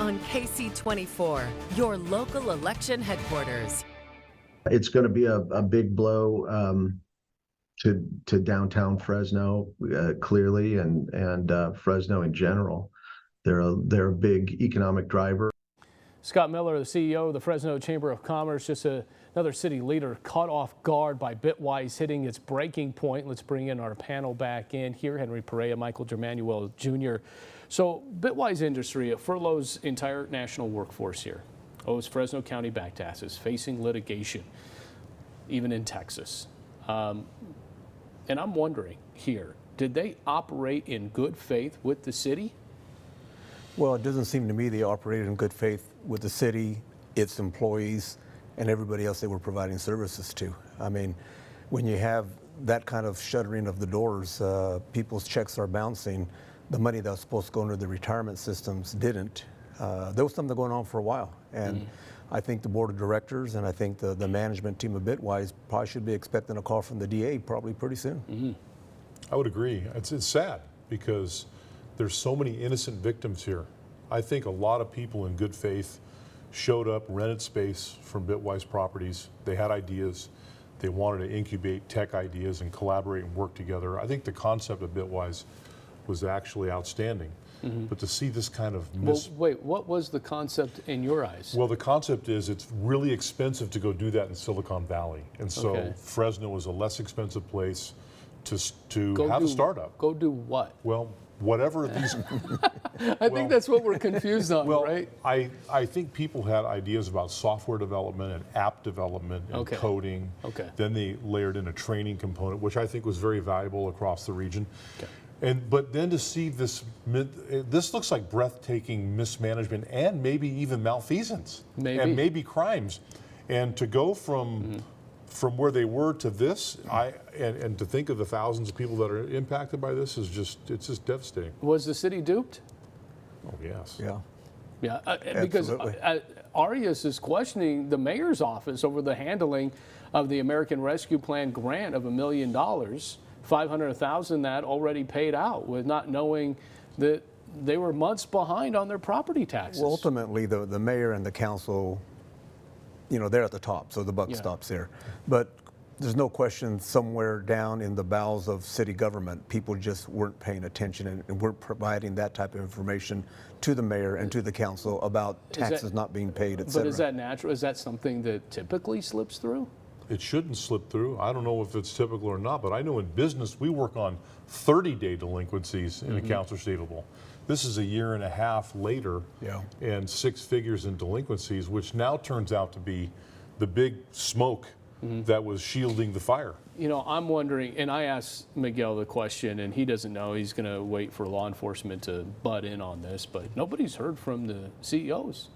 on KC24, your local election headquarters. It's going to be a big blow to downtown Fresno, clearly, and Fresno in general. They're a big economic driver. Scott Miller, the CEO of the Fresno Chamber of Commerce, just another city leader caught off guard by Bitwise hitting its breaking point. Let's bring in our panel back in here. Henry Perea, Michael Germanuel Jr. So Bitwise Industries furloughs entire national workforce here, owes Fresno County back taxes, facing litigation, even in Texas. And I'm wondering here, did they operate in good faith with the city? Well, it doesn't seem to me they operated in good faith with the city, its employees, and everybody else they were providing services to. I mean, when you have that kind of shuttering of the doors, people's checks are bouncing. The money that was supposed to go into the retirement systems didn't. There was something going on for a while. And I think the board of directors and I think the management team of Bitwise probably should be expecting a call from the DA probably pretty soon. I would agree. It's sad because there's so many innocent victims here. I think a lot of people in good faith showed up, rented space from Bitwise properties. They had ideas. They wanted to incubate tech ideas and collaborate and work together. I think the concept of Bitwise was actually outstanding. But to see this kind of Well, wait, what was the concept in your eyes? Well, the concept is it's really expensive to go do that in Silicon Valley. And so Okay. Fresno is a less expensive place to Go have do- a startup. Go do what? Well, whatever these I think that's what we're confused on, Well, right? I think people had ideas about software development and app development and Okay. coding. Okay. Then they layered in a training component, which I think was very valuable across the region. Okay. But then to see this looks like breathtaking mismanagement and maybe even malfeasance and maybe crimes, and to go from where they were to this, and to think of the thousands of people that are impacted by this is it's just devastating. Was the city duped? Oh yes. Yeah. Yeah, because Arias is questioning the mayor's office over the handling of the American Rescue Plan grant of $1 million, $500,000 that already paid out, with not knowing that they were months behind on their property taxes. Well, ultimately, the mayor and the council, you know, they're at the top, so the buck stops there. But there's no question somewhere down in the bowels of city government, people just weren't paying attention and weren't providing that type of information to the mayor and to the council about taxes not being paid, et cetera. But is that natural? Is that something that typically slips through? It shouldn't slip through. I don't know if it's typical or not, but I know in business we work on 30-day delinquencies in accounts receivable. This is a year and a half later and 6 figures in delinquencies, which now turns out to be the big smoke that was shielding the fire. You know, I'm wondering, and I asked Miguel the question, and he doesn't know. He's going to wait for law enforcement to butt in on this, but nobody's heard from the CEOs.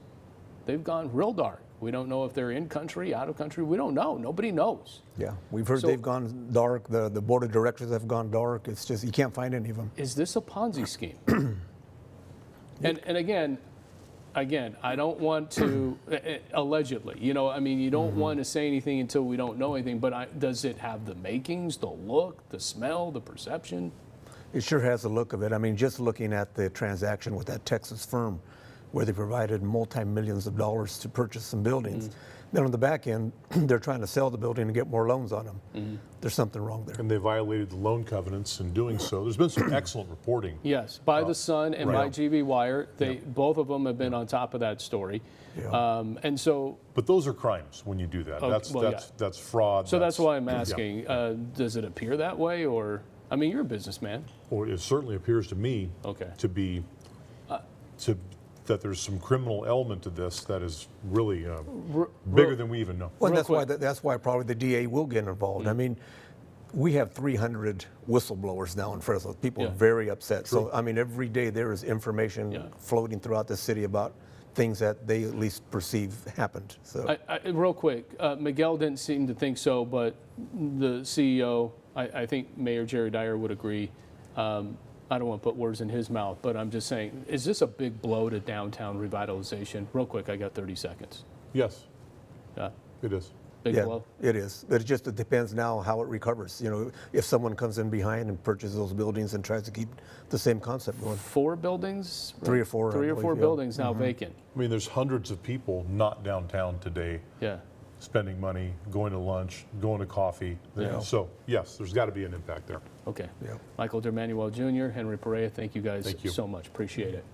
They've gone real dark. We don't know if they're in country, out of country. We don't know. Nobody knows. Yeah, we've heard they've gone dark. The board of directors have gone dark. It's just, you can't find any of them. Is this a Ponzi scheme? and again, I don't want to, allegedly, you know, I mean, you don't want to say anything until we don't know anything, but does it have the makings, the look, the smell, the perception? It sure has the look of it. I mean, just looking at the transaction with that Texas firm where they provided multi-millions of dollars to purchase some buildings. Then on the back end, they're trying to sell the building and get more loans on them. There's something wrong there. And they violated the loan covenants in doing so. There's been some excellent reporting. Yes, by The Sun and by GV Wire. Both of them have been on top of that story. And so, but those are crimes when you do that. That's fraud. So that's why I'm asking. Does it appear that way, or I mean, you're a businessman. Or it certainly appears to me to be that there's some criminal element to this that is really bigger than we even know. Well, that's why probably the DA will get involved. I mean, we have 300 whistleblowers now in Fresno. People are very upset. So I mean, every day there is information floating throughout the city about things that they at least perceive happened. So real quick, Miguel didn't seem to think so, but the CEO, I think Mayor Jerry Dyer would agree. I don't want to put words in his mouth, but I'm just saying, is this a big blow to downtown revitalization? Real quick, I got 30 seconds. Yes, it is. Big Yeah, blow. it is. But it depends now how it recovers. You know, if someone comes in behind and purchases those buildings and tries to keep the same concept going. 4 buildings? Three or four, I Three or believe, four yeah. buildings now vacant. I mean, there's hundreds of people not downtown today Yeah. spending money, going to lunch, going to coffee. Yeah. So, yes, there's got to be an impact there. Okay. Yeah. Michael Germanuel Jr., Henry Perea, thank you guys Thank you. so much. Appreciate it.